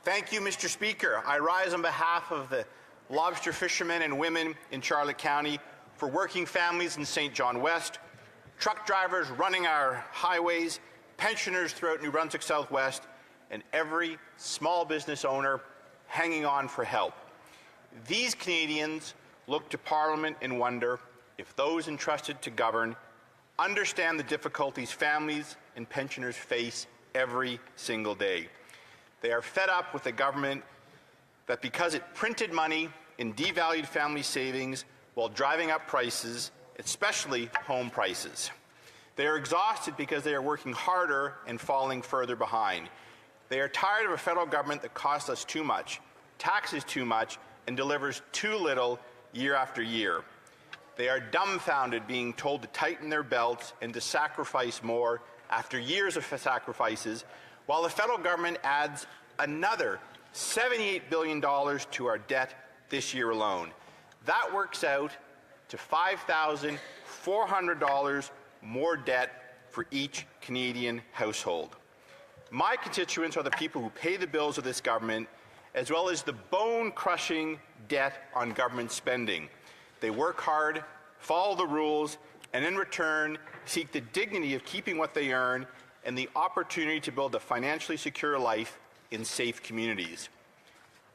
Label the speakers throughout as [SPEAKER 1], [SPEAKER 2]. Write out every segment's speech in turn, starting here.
[SPEAKER 1] Thank you, Mr. Speaker. I rise on behalf of the lobster fishermen and women in Charlotte County, for working families in St. John West, truck drivers running our highways, pensioners throughout New Brunswick Southwest, and every small business owner hanging on for help. These Canadians look to Parliament and wonder if those entrusted to govern understand the difficulties families and pensioners face every single day. They are fed up with a government that, because it printed money and devalued family savings while driving up prices, especially home prices. They are exhausted because they are working harder and falling further behind. They are tired of a federal government that costs us too much, taxes too much, and delivers too little year after year. They are dumbfounded being told to tighten their belts and to sacrifice more after years of sacrifices, while the federal government adds another $78 billion to our debt this year alone. That works out to $5,400 more debt for each Canadian household. My constituents are the people who pay the bills of this government, as well as the bone-crushing debt on government spending. They work hard, follow the rules, and in return seek the dignity of keeping what they earn and the opportunity to build a financially secure life in safe communities.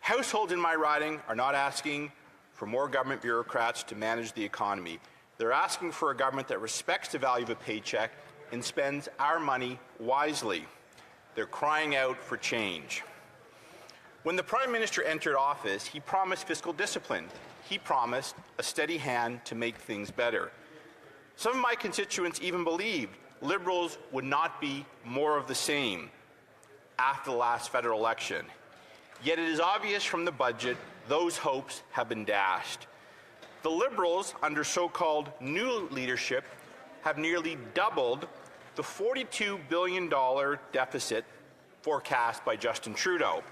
[SPEAKER 1] Households in my riding are not asking for more government bureaucrats to manage the economy. They're asking for a government that respects the value of a paycheck and spends our money wisely. They're crying out for change. When the Prime Minister entered office, he promised fiscal discipline. He promised a steady hand to make things better. Some of my constituents even believed Liberals would not be more of the same after the last federal election. Yet it is obvious from the budget those hopes have been dashed. The Liberals, under so-called new leadership, have nearly doubled the $42 billion deficit forecast by Justin Trudeau.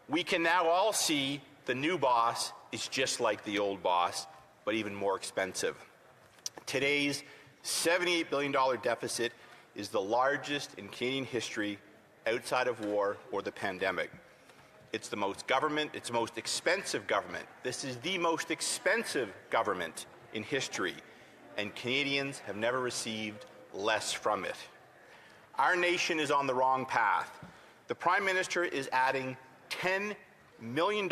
[SPEAKER 1] We can now all see the new boss is just like the old boss, but even more expensive. Today's $78 billion deficit is the largest in Canadian history outside of war or the pandemic. It's the most expensive government. This is the most expensive government in history, and Canadians have never received less from it. Our nation is on the wrong path. The Prime Minister is adding $10 million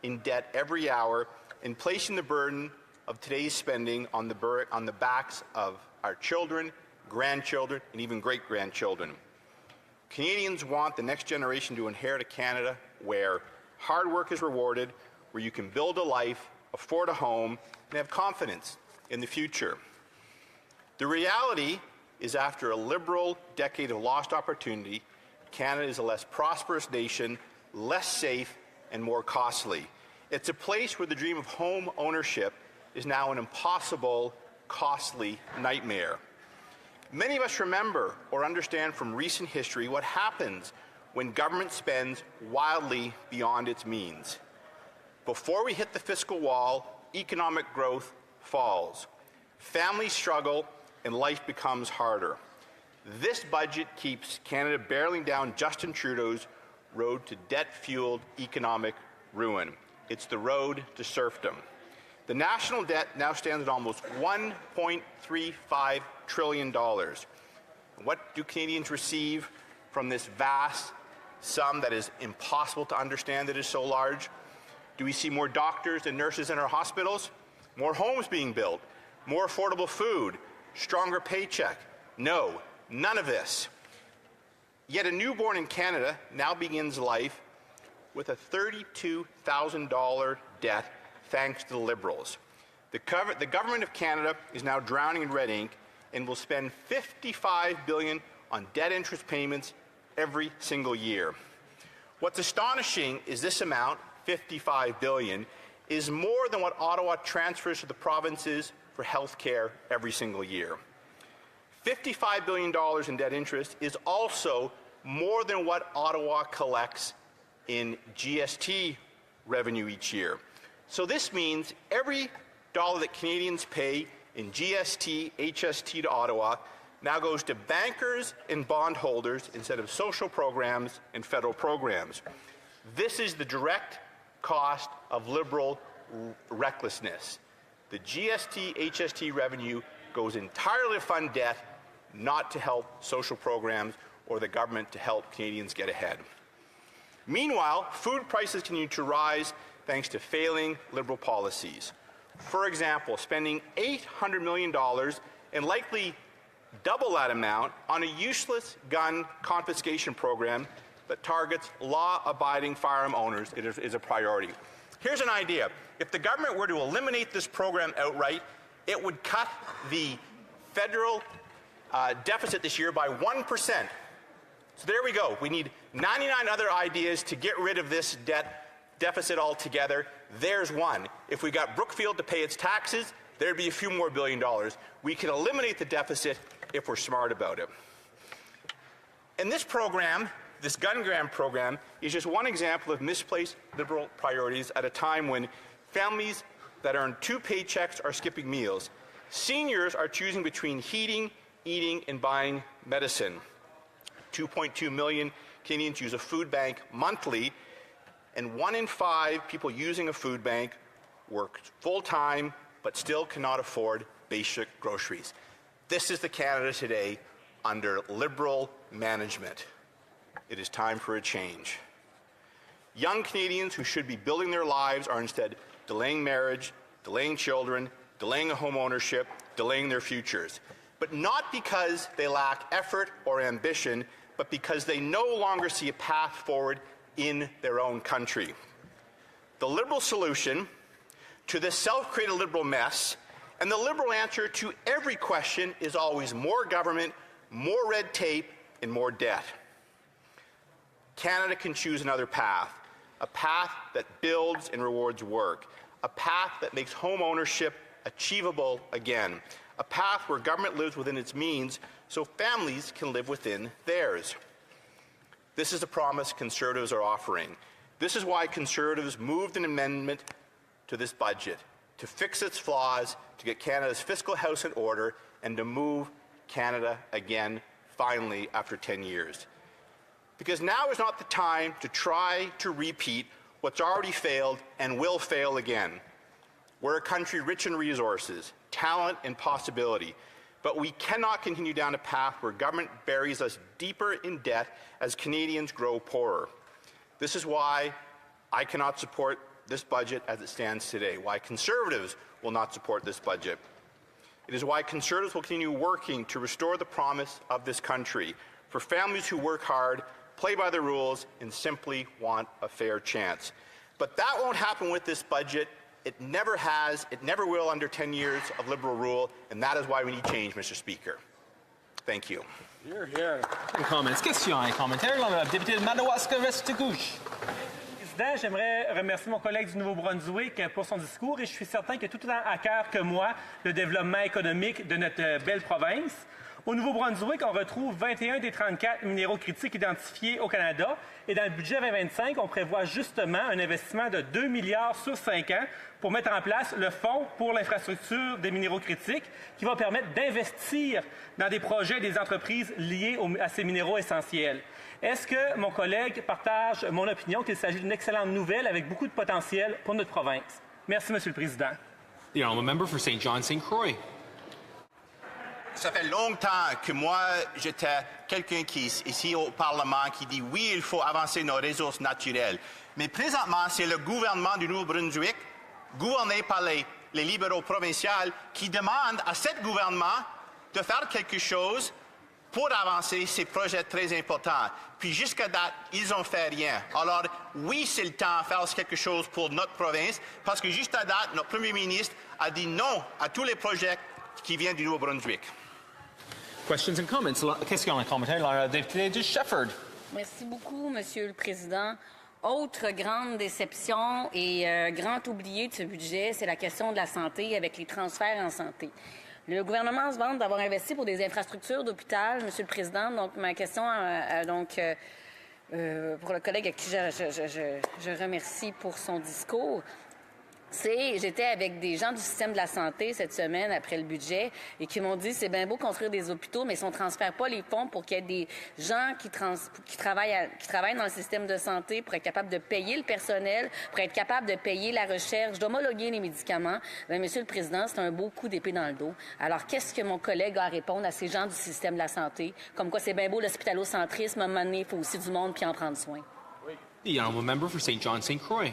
[SPEAKER 1] in debt every hour and placing the burden of today's spending on the backs of our children, grandchildren, and even great-grandchildren. Canadians want the next generation to inherit a Canada where hard work is rewarded, where you can build a life, afford a home, and have confidence in the future. The reality is, after a Liberal decade of lost opportunity, Canada is a less prosperous nation, less safe, and more costly. It's a place where the dream of home ownership is now an impossible, costly nightmare. Many of us remember or understand from recent history what happens when government spends wildly beyond its means. Before we hit the fiscal wall, economic growth falls. Families struggle and life becomes harder. This budget keeps Canada barreling down Justin Trudeau's road to debt-fueled economic ruin. It's the road to serfdom. The national debt now stands at almost $1.35 trillion. What do Canadians receive from this vast sum that is impossible to understand, that is so large? Do we see more doctors and nurses in our hospitals? More homes being built? More affordable food? Stronger paycheck? No, none of this. Yet a newborn in Canada now begins life with a $32,000 debt thanks to the Liberals. The government of Canada is now drowning in red ink and will spend $55 billion on debt interest payments every single year. What's astonishing is this amount, $55 billion, is more than what Ottawa transfers to the provinces for health care every single year. $55 billion in debt interest is also more than what Ottawa collects in GST revenue each year. So this means every dollar that Canadians pay in GST, HST to Ottawa now goes to bankers and bondholders instead of social programs and federal programs. This is the direct cost of Liberal recklessness. The GST, HST revenue goes entirely to fund debt, not to help social programs or the government to help Canadians get ahead. Meanwhile, food prices continue to rise thanks to failing Liberal policies. For example, spending $800 million and likely double that amount on a useless gun confiscation program that targets law-abiding firearm owners is a priority. Here's an idea. If the government were to eliminate this program outright, it would cut the federal deficit this year by 1%. So there we go. We need 99 other ideas to get rid of this deficit altogether. There's one. If we got Brookfield to pay its taxes, there'd be a few more $1 billion. We can eliminate the deficit if we're smart about it. And this program, this gun grant program, is just one example of misplaced Liberal priorities at a time when families that earn 2 paychecks are skipping meals. Seniors are choosing between heating, eating, and buying medicine. 2.2 million Canadians use a food bank monthly, and 1 in 5 people using a food bank work full-time but still cannot afford basic groceries. This is the Canada today under Liberal management. It is time for a change. Young Canadians who should be building their lives are instead delaying marriage, delaying children, delaying a home ownership, delaying their futures. But not because they lack effort or ambition, but because they no longer see a path forward in their own country. The Liberal solution to this self-created Liberal mess, and the Liberal answer to every question, is always more government, more red tape, and more debt. Canada can choose another path, a path that builds and rewards work, a path that makes home ownership achievable again, a path where government lives within its means so families can live within theirs. This is the promise Conservatives are offering. This is why Conservatives moved an amendment to this budget, to fix its flaws, to get Canada's fiscal house in order, and to move Canada again, finally, after 10 years. Because now is not the time to try to repeat what's already failed and will fail again. We're a country rich in resources, talent, and possibility, but we cannot continue down a path where government buries us deeper in debt as Canadians grow poorer. This is why I cannot support this budget as it stands today, why Conservatives will not support this budget. It is why Conservatives will continue working to restore the promise of this country for families who work hard, play by the rules, and simply want a fair chance. But that won't happen with this budget. It never has, it never will under 10 years of Liberal rule, and that is why we need change, Mr. Speaker. Thank you.
[SPEAKER 2] Here, here.
[SPEAKER 3] Comments, questions et commentaires. L'honorable député de Madawaska-Restigouche.
[SPEAKER 2] Président, j'aimerais remercier mon collègue du Nouveau-Brunswick pour son discours et je suis certain qu'il a tout autant à cœur que moi le développement économique de notre belle province. Au Nouveau-Brunswick, on retrouve 21 des 34 minéraux critiques identifiés au Canada et dans le budget 2025, on prévoit justement un investissement de 2 milliards sur 5 ans pour mettre en place le Fonds pour l'infrastructure des minéraux critiques qui va permettre d'investir dans des projets et des entreprises liées à ces minéraux essentiels. Est-ce que mon collègue partage mon opinion qu'il s'agit d'une excellente nouvelle avec beaucoup de potentiel pour notre province? Merci, Monsieur le Président.
[SPEAKER 3] The honourable member for St. John, St. Croix.
[SPEAKER 1] Ça fait longtemps que moi, j'étais quelqu'un qui, ici au Parlement, qui dit oui, il faut avancer nos ressources naturelles. Mais présentement, c'est le gouvernement du Nouveau-Brunswick, gouverné par les libéraux provinciaux, qui demande à ce gouvernement de faire quelque chose pour avancer ces projets très importants. Puis jusqu'à date, ils n'ont fait rien. Alors oui, c'est le temps de faire quelque chose pour notre province, parce que juste à date, notre premier ministre a dit non à tous les projets qui viennent du Nouveau-Brunswick.
[SPEAKER 3] Questions and comments. Question et commentaire. L'honorable député de Shefford.
[SPEAKER 4] Merci beaucoup, Monsieur le Président. Autre grande déception et grand oublié de ce budget, c'est la question de la santé avec les transferts en santé. Le gouvernement se vante d'avoir investi pour des infrastructures d'hôpital, Monsieur le Président. Donc, ma question, pour le collègue à qui je remercie pour son discours. J'étais avec des gens du système de la santé cette semaine après le budget et qui m'ont dit c'est bien beau construire des hôpitaux, mais si on ne transfère pas les fonds pour qu'il y ait des gens qui travaillent dans le système de santé pour être capable de payer le personnel, pour être capable de payer la recherche, d'homologuer les médicaments, bien, Monsieur le Président, c'est un beau coup d'épée dans le dos. Alors, qu'est-ce que mon collègue a à répondre à ces gens du système de la santé? Comme quoi c'est bien beau l'hospitalocentrisme, à un moment donné, il faut aussi du monde puis en prendre soin.
[SPEAKER 3] The honourable member for St. John, St. Croix.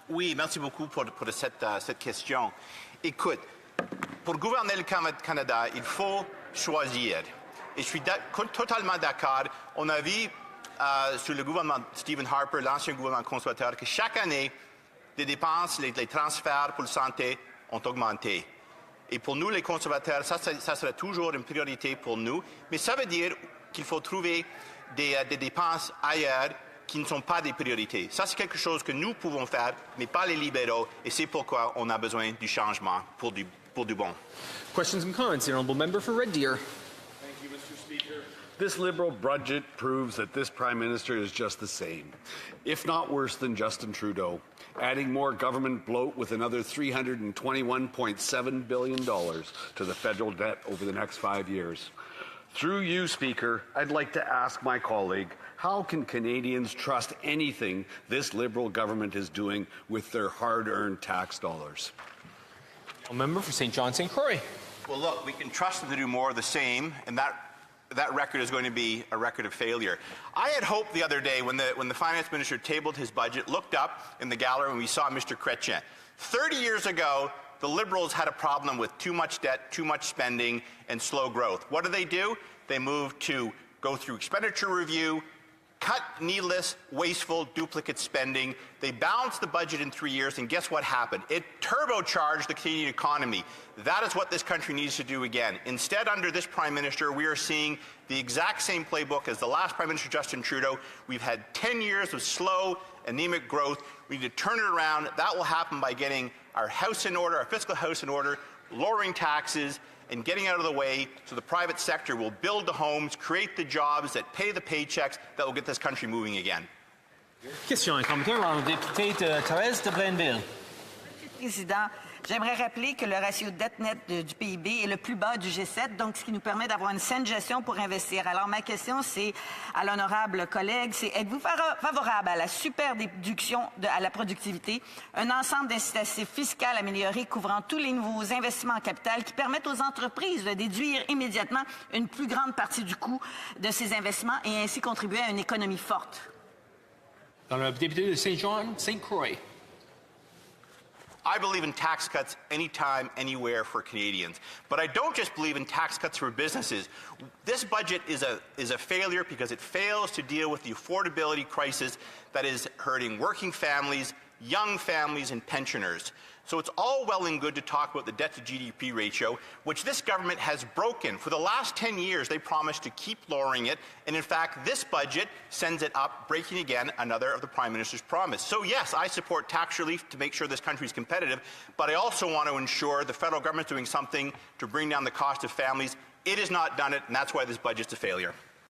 [SPEAKER 1] Oui, merci beaucoup pour cette question. Écoute, pour gouverner le Canada, il faut choisir. Et je suis totalement d'accord. On a vu sous le gouvernement Stephen Harper, l'ancien gouvernement conservateur, que chaque année, les dépenses, les transferts pour la santé ont augmenté. Et pour nous, les conservateurs, ça sera toujours une priorité pour nous. Mais ça veut dire qu'il faut trouver des dépenses ailleurs qui ne sont pas des priorités. Ça, c'est quelque chose que nous pouvons faire, mais pas les libéraux, et c'est pourquoi on a besoin du changement pour du bon.
[SPEAKER 3] Questions and comments. The honourable member for Red Deer.
[SPEAKER 5] Thank you, Mr. Speaker. This Liberal budget proves that this Prime Minister is just the same, if not worse than Justin Trudeau, adding more government bloat with another $321.7 billion to the federal debt over the next 5 years. Through you, Speaker, I'd like to ask my colleague, how can Canadians trust anything this Liberal government is doing with their hard-earned tax dollars?
[SPEAKER 3] A member for St. John, St. Croix.
[SPEAKER 1] Well, look, we can trust them to do more of the same, and that record is going to be a record of failure. I had hoped the other day when the finance minister tabled his budget, looked up in the gallery and we saw Mr. Chrétien. 30 years ago, the Liberals had a problem with too much debt, too much spending, and slow growth. What do? They moved to go through expenditure review, cut needless, wasteful, duplicate spending. They balanced the budget in 3 years, and guess what happened? It turbocharged the Canadian economy. That is what this country needs to do again. Instead, under this Prime Minister, we are seeing the exact same playbook as the last Prime Minister, Justin Trudeau. We've had 10 years of slow, anemic growth. We need to turn it around. That will happen by getting our house in order, our fiscal house in order, lowering taxes, and getting out of the way so the private sector will build the homes, create the jobs that pay the paychecks that will get this country moving again.
[SPEAKER 3] Question et commentaire, la députée Thérèse de Blainville.
[SPEAKER 6] Monsieur le Président, j'aimerais rappeler que le ratio dette-nette du PIB est le plus bas du G7, donc ce qui nous permet d'avoir une saine gestion pour investir. Alors ma question, c'est à l'honorable collègue, c'est êtes-vous favorable à la super déduction à la productivité, un ensemble d'incitatifs fiscaux améliorés couvrant tous les nouveaux investissements en capital qui permettent aux entreprises de déduire immédiatement une plus grande partie du coût de ces investissements et ainsi contribuer à une économie forte?
[SPEAKER 3] Dans la députée de St. John, St. Croix.
[SPEAKER 1] I believe in tax cuts anytime, anywhere for Canadians. But I don't just believe in tax cuts for businesses. This budget is a failure because it fails to deal with the affordability crisis that is hurting working families, young families, and pensioners. So it's all well and good to talk about the debt-to-GDP ratio, which this government has broken. For the last 10 years, they promised to keep lowering it, and in fact, this budget sends it up, breaking again another of the Prime Minister's promise. So yes, I support tax relief to make sure this country is competitive, but I also want to ensure the federal government is doing something to bring down the cost of families. It has not done it, and that's why this budget's a failure.